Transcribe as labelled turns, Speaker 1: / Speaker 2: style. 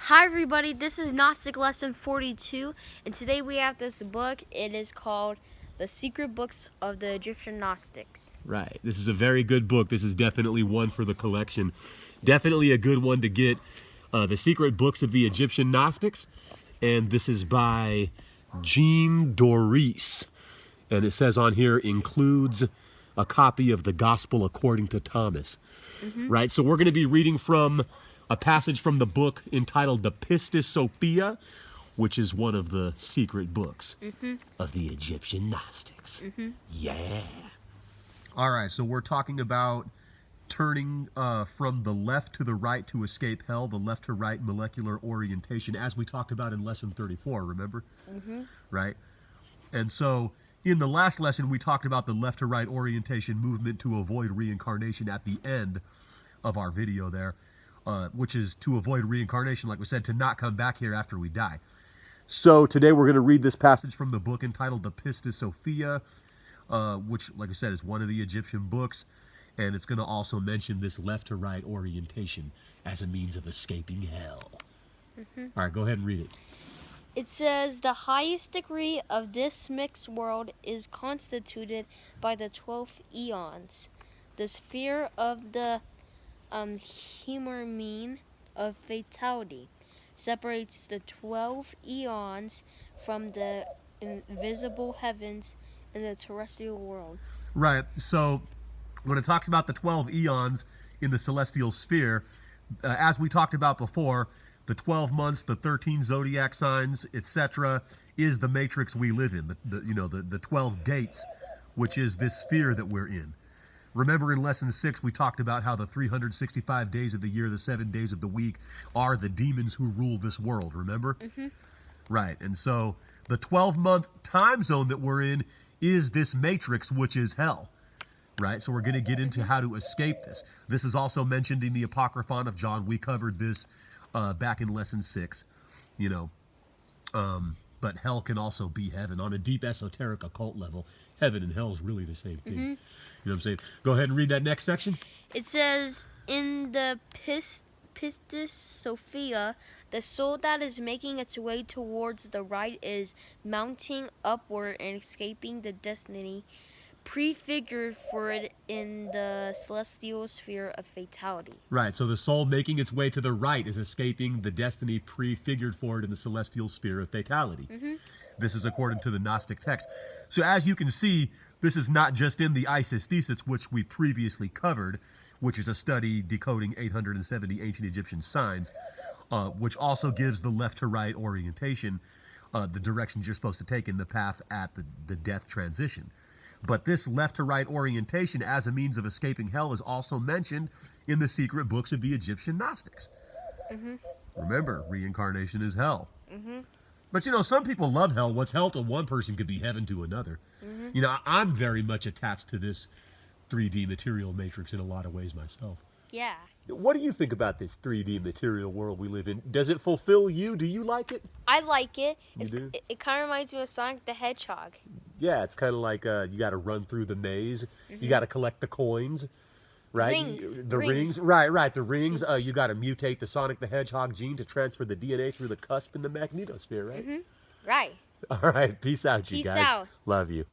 Speaker 1: Hi everybody, this is Gnostic Lesson 42, and today we have this book. It is called The Secret Books of the Egyptian Gnostics.
Speaker 2: Right. This is a very good book. This is definitely one for the collection. Definitely a good one to get. The Secret Books of the Egyptian Gnostics. And this is by Jean Doris. And it says on here, includes a copy of the Gospel according to Thomas. Right? So we're going to be reading from a passage from the book entitled the Pistis Sophia, which is one of the secret books of the Egyptian Gnostics. Yeah. All right, so we're talking about turning from the left to the right to escape hell, the left to right molecular orientation, as we talked about in lesson 34, remember? Right? And so in the last lesson, we talked about the left to right orientation movement to avoid reincarnation at the end of our video there. Which is to avoid reincarnation, like we said, to not come back here after we die. So today we're going to read this passage from the book entitled the Pistis Sophia, which, like I said, is one of the Egyptian books, and it's going to also mention this left to right orientation as a means of escaping hell. All right, go ahead and read it.
Speaker 1: It says, the highest degree of this mixed world is constituted by the 12 eons. The sphere of the mean of fatality separates the 12 eons from the invisible heavens and the terrestrial world.
Speaker 2: Right, so when it talks about the 12 eons in the celestial sphere, as we talked about before, the 12 months, the 13 zodiac signs, etc., is the matrix we live in, the 12 gates, which is this sphere that we're in. Remember in lesson 6, we talked about how the 365 days of the year, the 7 days of the week, are the demons who rule this world, remember? Right, and so the 12-month time zone that we're in is this matrix, which is hell. Right, so we're going to get into how to escape this. This is also mentioned in the Apocryphon of John. We covered this back in lesson 6, but hell can also be heaven. On a deep esoteric occult level, heaven and hell is really the same thing. You know what I'm saying? Go ahead and read that next section.
Speaker 1: It says, in the Pistis Sophia, the soul that is making its way towards the right is mounting upward and escaping the destiny prefigured for it in the celestial sphere of fatality.
Speaker 2: Right, so the soul making its way to the right is escaping the destiny prefigured for it in the celestial sphere of fatality. This is according to the Gnostic text. So as you can see, this is not just in the Isis Thesis, which we previously covered, which is a study decoding 870 ancient Egyptian signs, which also gives the left to right orientation, the directions you're supposed to take in the path at the death transition. But this left to right orientation as a means of escaping hell is also mentioned in the secret books of the Egyptian Gnostics. Remember, reincarnation is hell. But some people love hell. What's hell to one person could be heaven to another. I'm very much attached to this 3D material matrix in a lot of ways myself.
Speaker 1: Yeah.
Speaker 2: What do you think about this 3D material world we live in? Does it fulfill you? Do you like it?
Speaker 1: I like it.
Speaker 2: Do?
Speaker 1: It kind of reminds me of Sonic the Hedgehog.
Speaker 2: Yeah, it's kind of like you got to run through the maze. You got to collect the coins, right?
Speaker 1: Rings.
Speaker 2: Rings. Right. The rings. You got to mutate the Sonic the Hedgehog gene to transfer the DNA through the cusp in the magnetosphere, right?
Speaker 1: Right.
Speaker 2: All right. Peace out, you
Speaker 1: Peace
Speaker 2: guys.
Speaker 1: out.
Speaker 2: Love you.